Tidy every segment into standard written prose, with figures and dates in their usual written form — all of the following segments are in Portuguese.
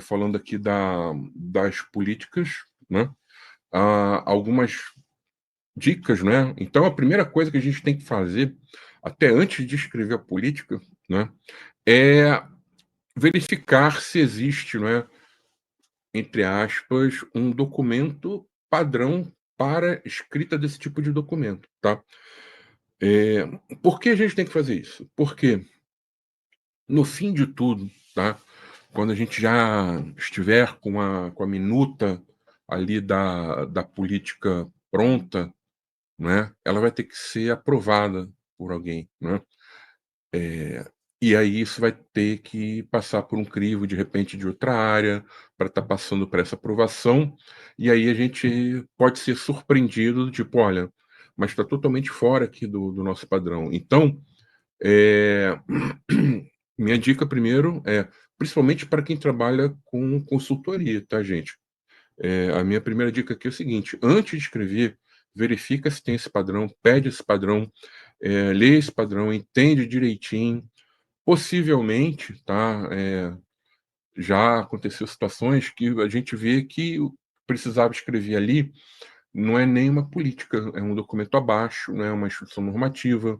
falando aqui das políticas, né, algumas dicas, né. Então a primeira coisa que a gente tem que fazer, até antes de escrever a política, né, é verificar se existe, né, entre aspas, um documento padrão para escrita desse tipo de documento, tá. Por que a gente tem que fazer isso? Porque, no fim de tudo, tá, quando a gente já estiver com a minuta ali da política pronta, né, ela vai ter que ser aprovada por alguém, né. E aí isso vai ter que passar por um crivo, de repente, de outra área, para estar passando por essa aprovação, e aí a gente pode ser surpreendido, do tipo: "Olha, mas está totalmente fora aqui do nosso padrão". Então, eh, minha dica primeiro é, principalmente para quem trabalha com consultoria, tá, gente? A minha primeira dica aqui é o seguinte: antes de escrever, verifica se tem esse padrão, pede esse padrão, lê esse padrão, entende direitinho. Possivelmente, tá, já aconteceu situações que a gente vê que precisava escrever ali não é nem uma política, é um documento abaixo, não é uma instrução normativa.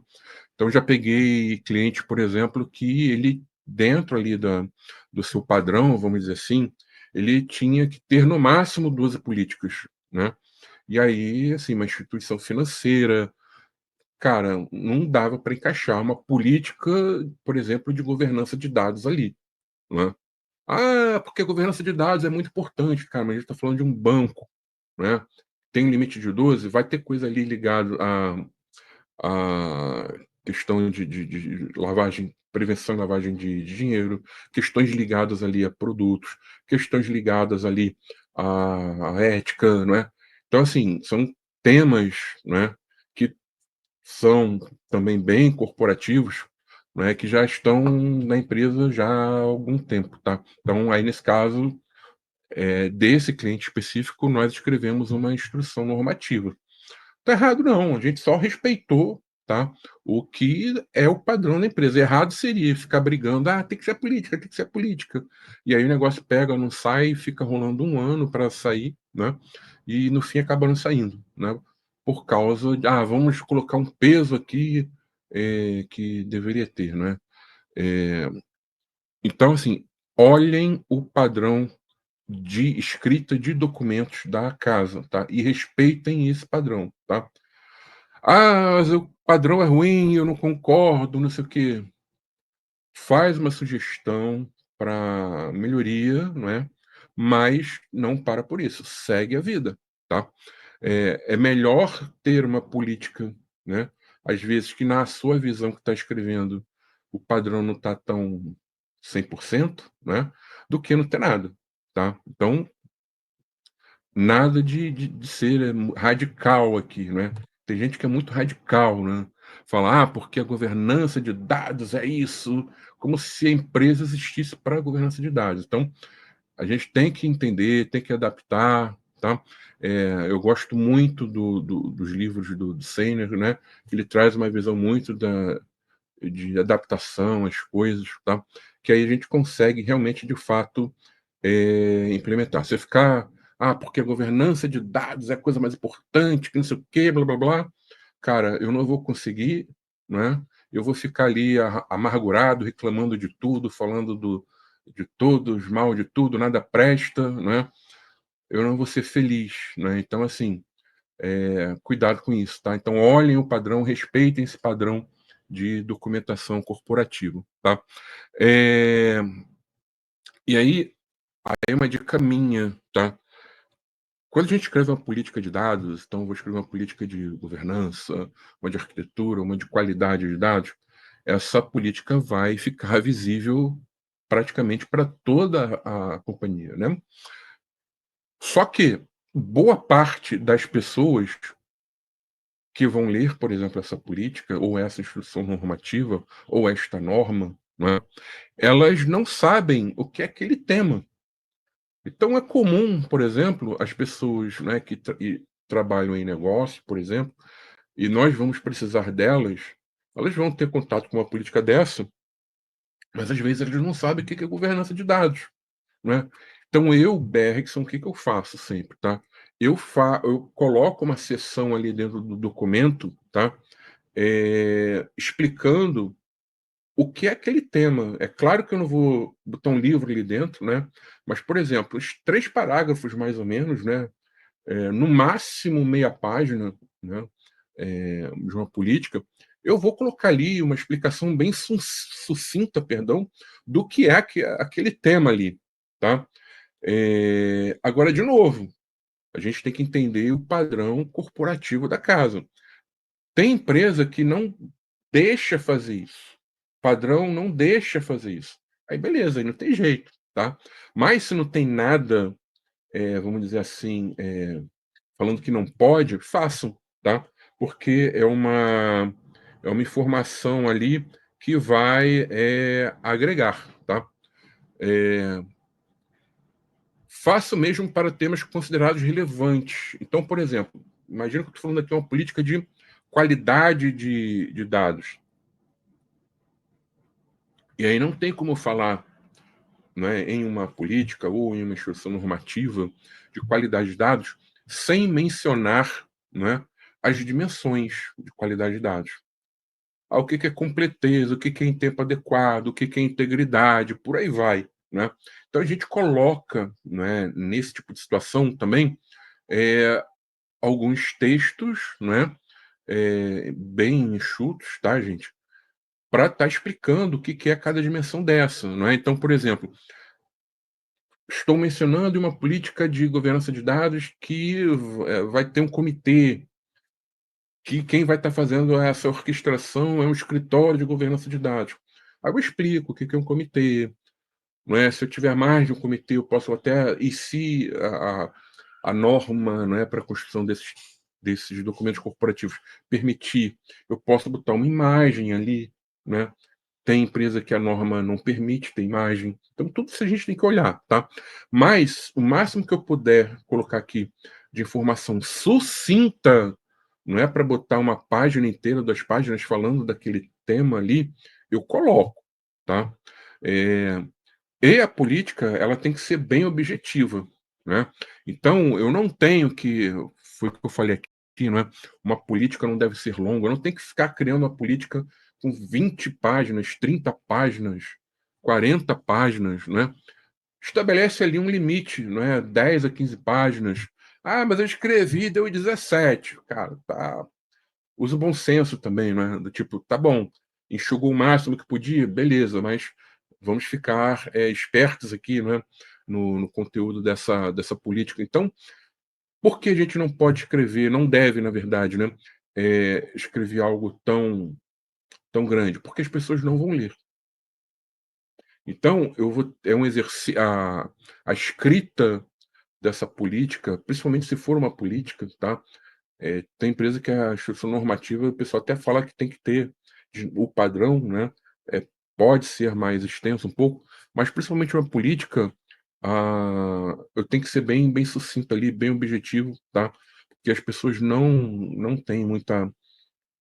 Então já peguei cliente, por exemplo, que ele dentro ali do seu padrão, vamos dizer assim, ele tinha que ter no máximo 12 políticas, né. E aí, assim, uma instituição financeira, cara, não dava para encaixar uma política, por exemplo, de governança de dados ali, né. "Ah, porque a governança de dados é muito importante", cara, mas a gente está falando de um banco, né, tem um limite de 12, vai ter coisa ali ligado a questão de lavagem, prevenção e lavagem de dinheiro, questões ligadas ali a produtos, questões ligadas ali à ética, não é. Então, assim, são temas, né, que são também bem corporativos, né, que já estão na empresa já há algum tempo, tá. Então, aí nesse caso, desse cliente específico, nós escrevemos uma instrução normativa. Tá errado não, a gente só respeitou, tá, o que é o padrão da empresa. Errado seria ficar brigando: "Ah, tem que ser política, tem que ser política". E aí o negócio pega, não sai, fica rolando um ano para sair, né, e no fim acaba não saindo, né, por causa de: "Ah, vamos colocar um peso aqui, que deveria ter", né. Eh, então assim, olhem o padrão de escrita de documentos da casa, tá, e respeitem esse padrão, tá. "Ah, mas o padrão é ruim, eu não concordo, não sei o quê". Faz uma sugestão para melhoria, não é, mas não para por isso, segue a vida, tá. É melhor ter uma política, né, às vezes que na sua visão que está escrevendo, o padrão não está tão 100%, né, do que não ter nada, tá. Então nada de ser radical aqui, né. Tem gente que é muito radical, né. Fala: "Ah, porque a governança de dados é isso", como se a empresa existisse para a governança de dados. Então, a gente tem que entender, tem que adaptar, tá. Eu gosto muito dos livros do Sainer, né, ele traz uma visão muito de adaptação às coisas, tá, que aí a gente consegue realmente, de fato, implementar. Você ficar: "Ah, porque a governança de dados é a coisa mais importante, que não sei o quê, blá-blá-blá", cara, eu não vou conseguir, né, eu vou ficar ali amargurado, reclamando de tudo, falando de todos, mal de tudo, nada presta, né, eu não vou ser feliz, né. Então, assim, cuidado com isso, tá. Então olhem o padrão, respeitem esse padrão de documentação corporativa, tá. Eh, e aí uma dica minha, tá. Quando a gente escreve uma política de dados, então eu vou escrever uma política de governança, uma de arquitetura, uma de qualidade de dados, essa política vai ficar visível praticamente para toda a companhia, né. Só que boa parte das pessoas que vão ler, por exemplo, essa política ou essa instrução normativa ou esta norma, né, elas não sabem o que é aquele tema. Então é comum, por exemplo, as pessoas, né, que trabalham em negócio, por exemplo, e nós vamos precisar delas, elas vão ter contato com uma política dessa, mas às vezes eles não sabem o que que é governança de dados. né. Então eu, Bergson, o que que eu faço sempre, tá? Eu coloco uma seção ali dentro do documento, tá, explicando o que é aquele tema. É claro que eu não vou botar um livro ali dentro, né, mas, por exemplo, os 3 parágrafos mais ou menos, né, no máximo meia página, né, de uma política, eu vou colocar ali uma explicação bem sucinta, perdão, do que é aquele tema ali, tá. Agora, de novo, a gente tem que entender o padrão corporativo da casa. Tem empresa que não deixa fazer isso. Padrão não deixa fazer isso. Aí beleza, aí não tem jeito, tá. Mas se não tem nada, vamos dizer assim, falando que não pode, façam, tá. Porque é uma informação ali que vai, agregar, tá. Eh, Faça mesmo para temas considerados relevantes. Então, por exemplo, imagina que eu estou falando aqui uma política de qualidade de dados. E aí não tem como falar, né, em uma política ou em uma instrução normativa de qualidade de dados sem mencionar, né, as dimensões de qualidade de dados. O que que é completeza, o que que é em tempo adequado, o que que é integridade, por aí vai, né. Então a gente coloca, né, nesse tipo de situação também, eh, alguns textos, né, bem enxutos, tá, gente, para estar explicando o que que é cada dimensão dessa, não é. Então, por exemplo, estou mencionando uma política de governança de dados que vai ter um comitê, que quem vai estar fazendo essa orquestração é um escritório de governança de dados. Aí eu explico o que que é um comitê, não é, se eu tiver mais de um comitê, eu posso até, e se a norma, não é, para a construção desses documentos corporativos permitir, eu posso botar uma imagem ali, né. Tem empresa que a norma não permite ter imagem, então tudo isso a gente tem que olhar, tá. Mas o máximo que eu puder colocar aqui de informação sucinta, não é para botar uma página inteira, 2 páginas falando daquele tema ali, eu coloco, tá. Eh e a política, ela tem que ser bem objetiva, né. Então eu não tenho que, foi o que eu falei aqui, não é, uma política não deve ser longa, eu não tenho que ficar criando uma política com 20 páginas, 30 páginas, 40 páginas, né. Estabelece ali um limite, não é, 10 a 15 páginas. "Ah, mas eu escrevi, deu 17". Cara, tá, usa o bom senso também, né, do tipo, tá bom, enxugou o máximo que podia, beleza, mas vamos ficar, espertos aqui, né, no conteúdo dessa política. Então, por que a gente não pode escrever, não deve, na verdade, né, escrever algo tão grande? Porque as pessoas não vão ler. Então, eu vou é um exercício, a escrita dessa política, principalmente se for uma política, tá, tem empresa que a instrução normativa, o pessoal até fala que tem que ter o padrão, né, pode ser mais extenso um pouco, mas principalmente uma política, eu tenho que ser bem sucinto ali, bem objetivo, tá, porque as pessoas não têm muita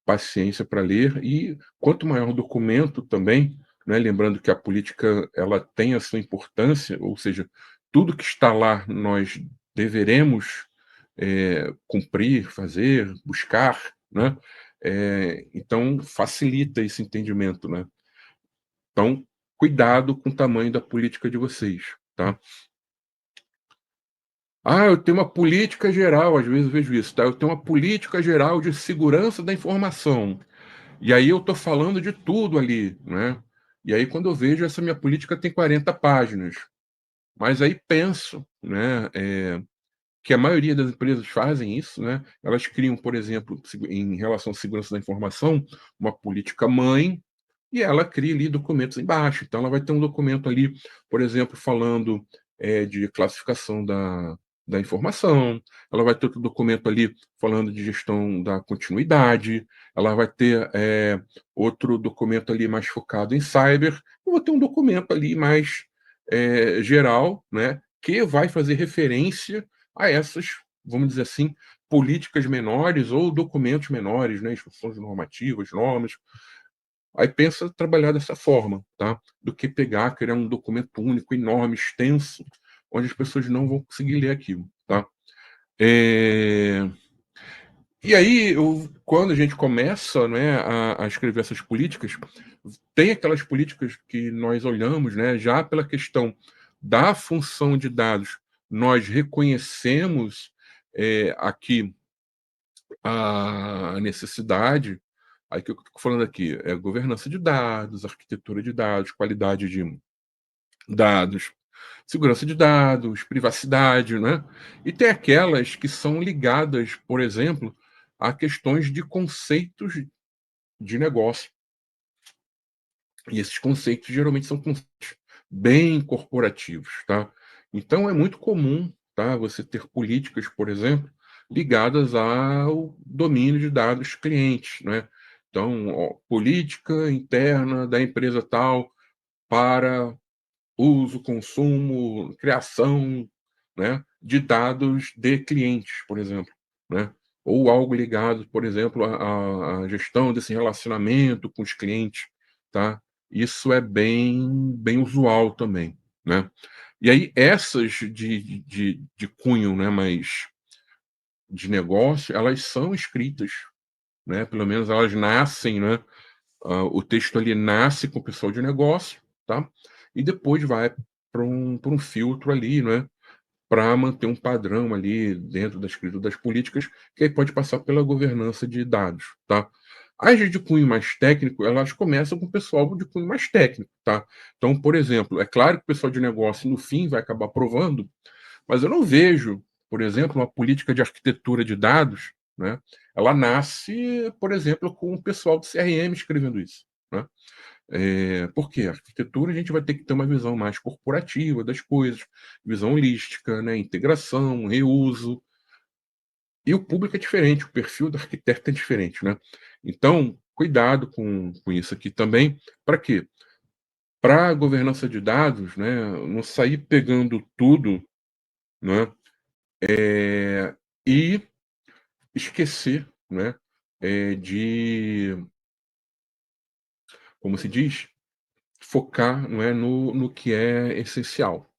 paciência para ler, e quanto maior o documento também, né, lembrando que a política ela tem a sua importância, ou seja, tudo que está lá nós deveremos, cumprir, fazer, buscar, né, então facilita esse entendimento, né. Então, cuidado com o tamanho da política de vocês, tá. "Ah, eu tenho uma política geral", às vezes eu vejo isso, tá, "eu tenho uma política geral de segurança da informação". E aí eu estou falando de tudo ali, né. E aí quando eu vejo, essa minha política tem 40 páginas. Mas aí penso, né, que a maioria das empresas fazem isso, né, elas criam, por exemplo, em relação à segurança da informação, uma política mãe, e ela cria ali documentos embaixo. Então ela vai ter um documento ali, por exemplo, falando, de classificação da informação, ela vai ter outro documento ali falando de gestão da continuidade, ela vai ter, outro documento ali mais focado em cyber, eu vou ter um documento ali mais, geral, né, que vai fazer referência a essas, vamos dizer assim, políticas menores ou documentos menores, né, instruções normativas, normas. Aí pensa trabalhar dessa forma, tá, do que pegar, criar um documento único, enorme, extenso, onde as pessoas não vão conseguir ler aquilo, tá. Eh, e aí quando a gente começa, né, a escrever essas políticas, tem aquelas políticas que nós olhamos, né, já pela questão da função de dados, nós reconhecemos, aqui a necessidade, aí que eu estou falando aqui, é governança de dados, arquitetura de dados, qualidade de dados, segurança de dados, privacidade, né? E tem aquelas que são ligadas, por exemplo, a questões de conceitos de negócio. E esses conceitos geralmente são conceitos bem corporativos, tá? Então é muito comum, tá, você ter políticas, por exemplo, ligadas ao domínio de dados clientes, né? Então, ó, política interna da empresa tal para uso, consumo, criação, né, de dados de clientes, por exemplo, né? Ou algo ligado, por exemplo, à gestão desse relacionamento com os clientes, tá? Isso é bem usual também, né? E aí essas de cunho, né, mais de negócio, elas são escritas, né, pelo menos elas nascem, né, o texto ali nasce com o pessoal de negócio, tá? E depois vai para um filtro ali, né, para manter um padrão ali dentro da escrita das políticas, que aí pode passar pela governança de dados, tá? As de cunho mais técnico, elas começam com o pessoal de cunho mais técnico, tá? Então, por exemplo, é claro que o pessoal de negócio, no fim, vai acabar aprovando, mas eu não vejo, por exemplo, uma política de arquitetura de dados, né? Ela nasce, por exemplo, com o pessoal do CRM escrevendo isso, né? Por quê? A arquitetura a gente vai ter que ter uma visão mais corporativa das coisas, visão holística, né? Integração, reuso. E o público é diferente, o perfil do arquiteto é diferente, né? Então, cuidado com isso aqui também. Para quê? Para a governança de dados, né? Não sair pegando tudo, né? E esquecer, né, de, como se diz, focar, não é, no que é essencial,